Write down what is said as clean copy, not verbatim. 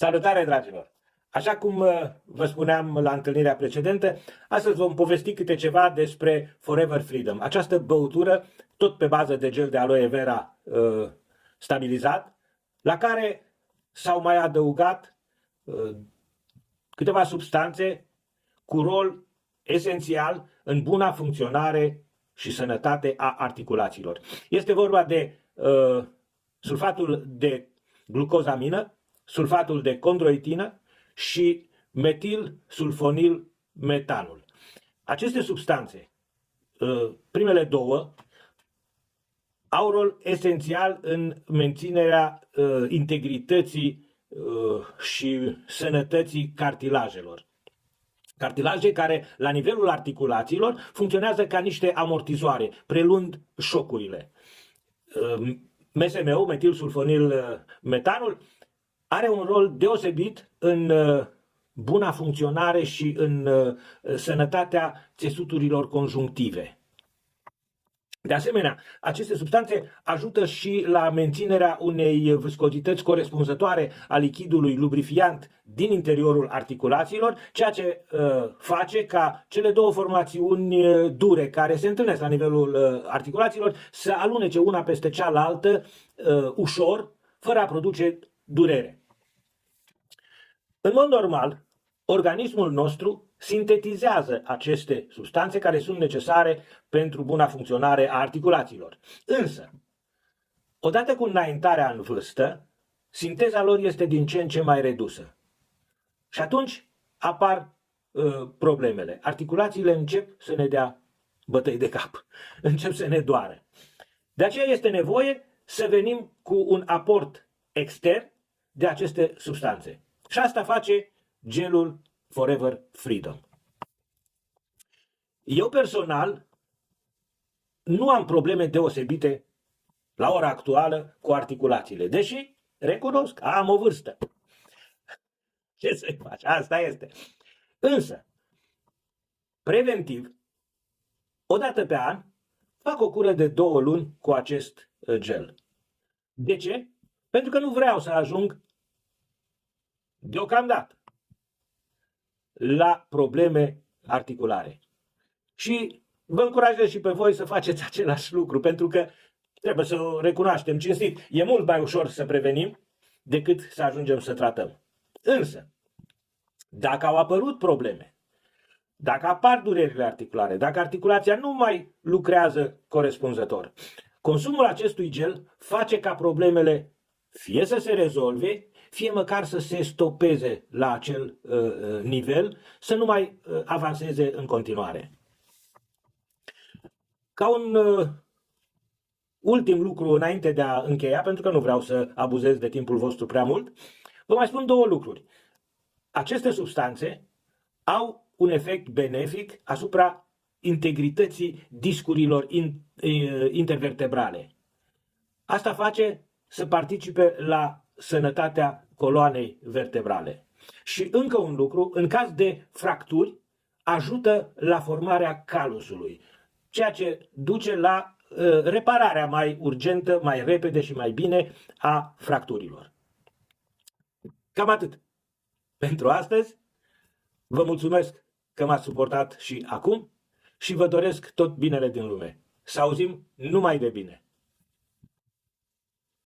Salutare, dragilor! Așa cum vă spuneam la întâlnirea precedentă, astăzi vom povesti câte ceva despre Forever Freedom. Această băutură, tot pe bază de gel de aloe vera stabilizat, la care s-au mai adăugat câteva substanțe cu rol esențial în buna funcționare și sănătate a articulațiilor. Este vorba de sulfatul de glucozamină, sulfatul de condroitină și metilsulfonil metanul. Aceste substanțe, primele două, au rol esențial în menținerea integrității și sănătății cartilajelor. Cartilaje care, la nivelul articulațiilor, funcționează ca niște amortizoare, prelund șocurile. MSM-ul, metilsulfonil metanul, are un rol deosebit în buna funcționare și în sănătatea țesuturilor conjunctive. De asemenea, aceste substanțe ajută și la menținerea unei viscozități corespunzătoare a lichidului lubrifiant din interiorul articulațiilor, ceea ce face ca cele două formațiuni dure care se întâlnesc la nivelul articulațiilor să alunece una peste cealaltă ușor, fără a produce durere. În mod normal, organismul nostru sintetizează aceste substanțe care sunt necesare pentru buna funcționare a articulațiilor. Însă, odată cu înaintarea în vârstă, sinteza lor este din ce în ce mai redusă. Și atunci apar problemele. Articulațiile încep să ne dea bătăi de cap, încep să ne doară. De aceea este nevoie să venim cu un aport extern de aceste substanțe. Și asta face gelul Forever Freedom. Eu personal nu am probleme deosebite la ora actuală cu articulațiile, deși recunosc, am o vârstă. Ce să-i faci? Asta este. Însă, preventiv, o dată pe an, fac o cură de 2 luni cu acest gel. De ce? Pentru că nu vreau să ajung deocamdată la probleme articulare. Și vă încurajez și pe voi să faceți același lucru, pentru că trebuie să o recunoaștem cinstit. E mult mai ușor să prevenim decât să ajungem să tratăm. Însă, dacă au apărut probleme, dacă apar durerile articulare, dacă articulația nu mai lucrează corespunzător, consumul acestui gel face ca problemele fie să se rezolve, fie măcar să se stopeze la acel nivel, să nu mai avanseze în continuare. Ca un ultim lucru înainte de a încheia, pentru că nu vreau să abuzez de timpul vostru prea mult, vă mai spun 2 lucruri. Aceste substanțe au un efect benefic asupra integrității discurilor intervertebrale. Asta face să participe la sănătatea coloanei vertebrale. Și încă un lucru, în caz de fracturi, ajută la formarea calusului, ceea ce duce la repararea mai urgentă, mai repede și mai bine a fracturilor. Cam atât pentru astăzi. Vă mulțumesc că m-ați suportat și acum și vă doresc tot binele din lume. Să auzim numai de bine!